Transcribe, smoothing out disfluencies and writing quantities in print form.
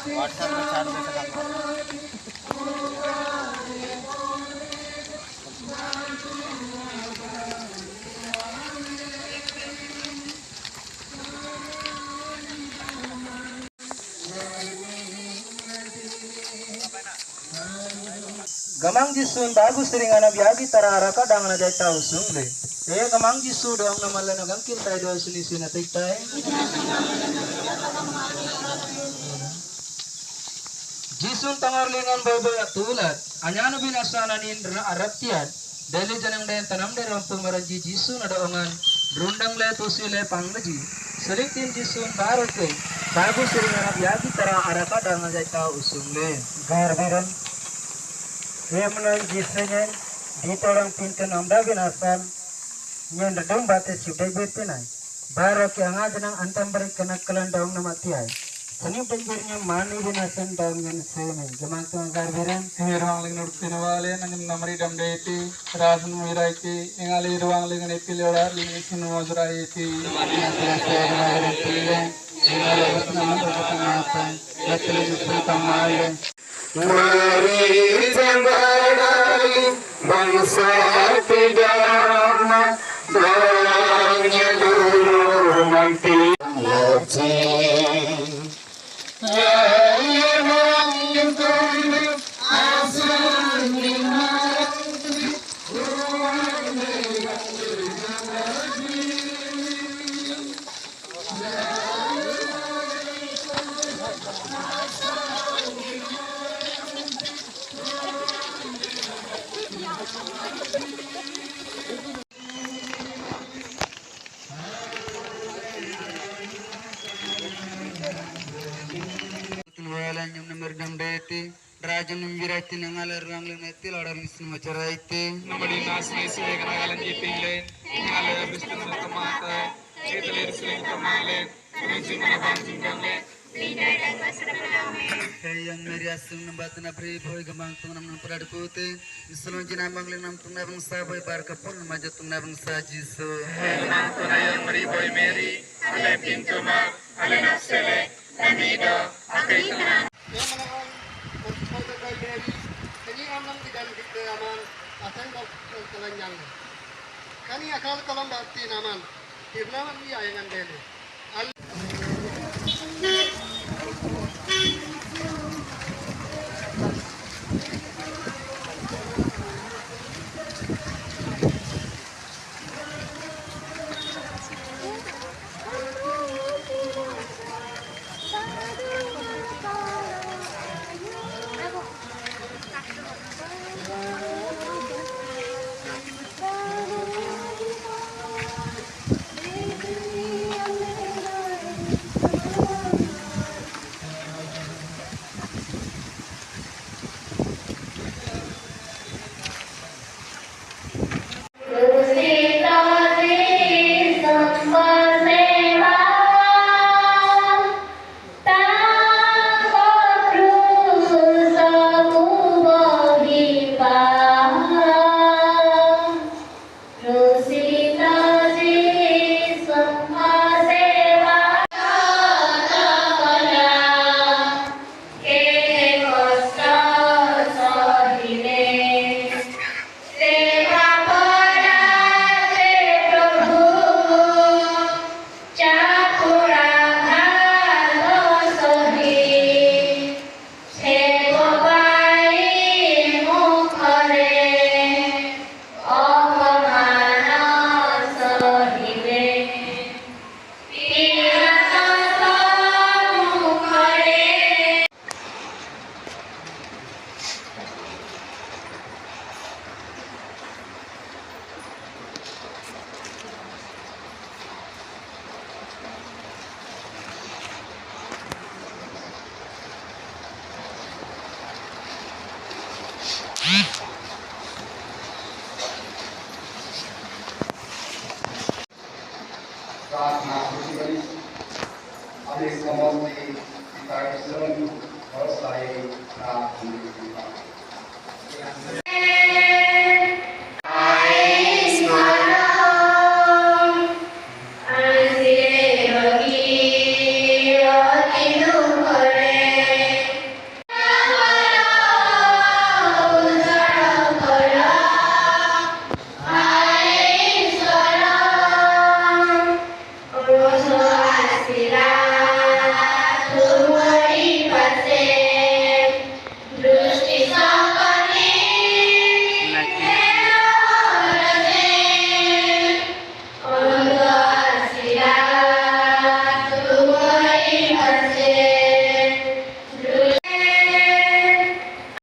WhatsApp में chat में सलाम। Gamang jisun bagus seringan biagi tarara kadang na jai tau sung le. Gamang jisu dong na malan na gangkil tayo doon sunisin na tay. Jisun tangarlingan boy atulat. Anyano binasana nin araptian. Dali janang dayan tanam dari rampung maranji jisun ada ongan. Rundang le tusile panglaji. Selitin jisun baru ke. Bagus seringan biagi tarara kadang na jai tau sung le. Garbiran. Yemunan jisnya di tolong pintu namda binasan yang dedong batas sudah betinai baru yang aja nang antam beri kena kelan daun nama tiai seni penjirnya mani binasan daun yang semen gemang tuang garberan ruang ling nurtin wale nang namari dam deiti rasun miraiti engali ruang ling ne pilora ling sunu mozraiti Mari jangan bangsa tidak banyak dulu nanti yang nomor deiti rajan membirati nangalar ruang leneti lodar misnu macaraiti namadi nasne se kanagalan jitile ngale bistan kamata cetelir sering kamale sering mana bangsin kangle yang meriasung nambatna pri boy gamang tung nam prad pute misalon jinambang ling nam tung nabang sa boy bar kapon maja tung nabang sa jisu gamang tung ayang mari boy meri ale pintu mar ale nasele namido akai kana Kani akal kalam berarti naman, irnaman dia yang andele. Amin.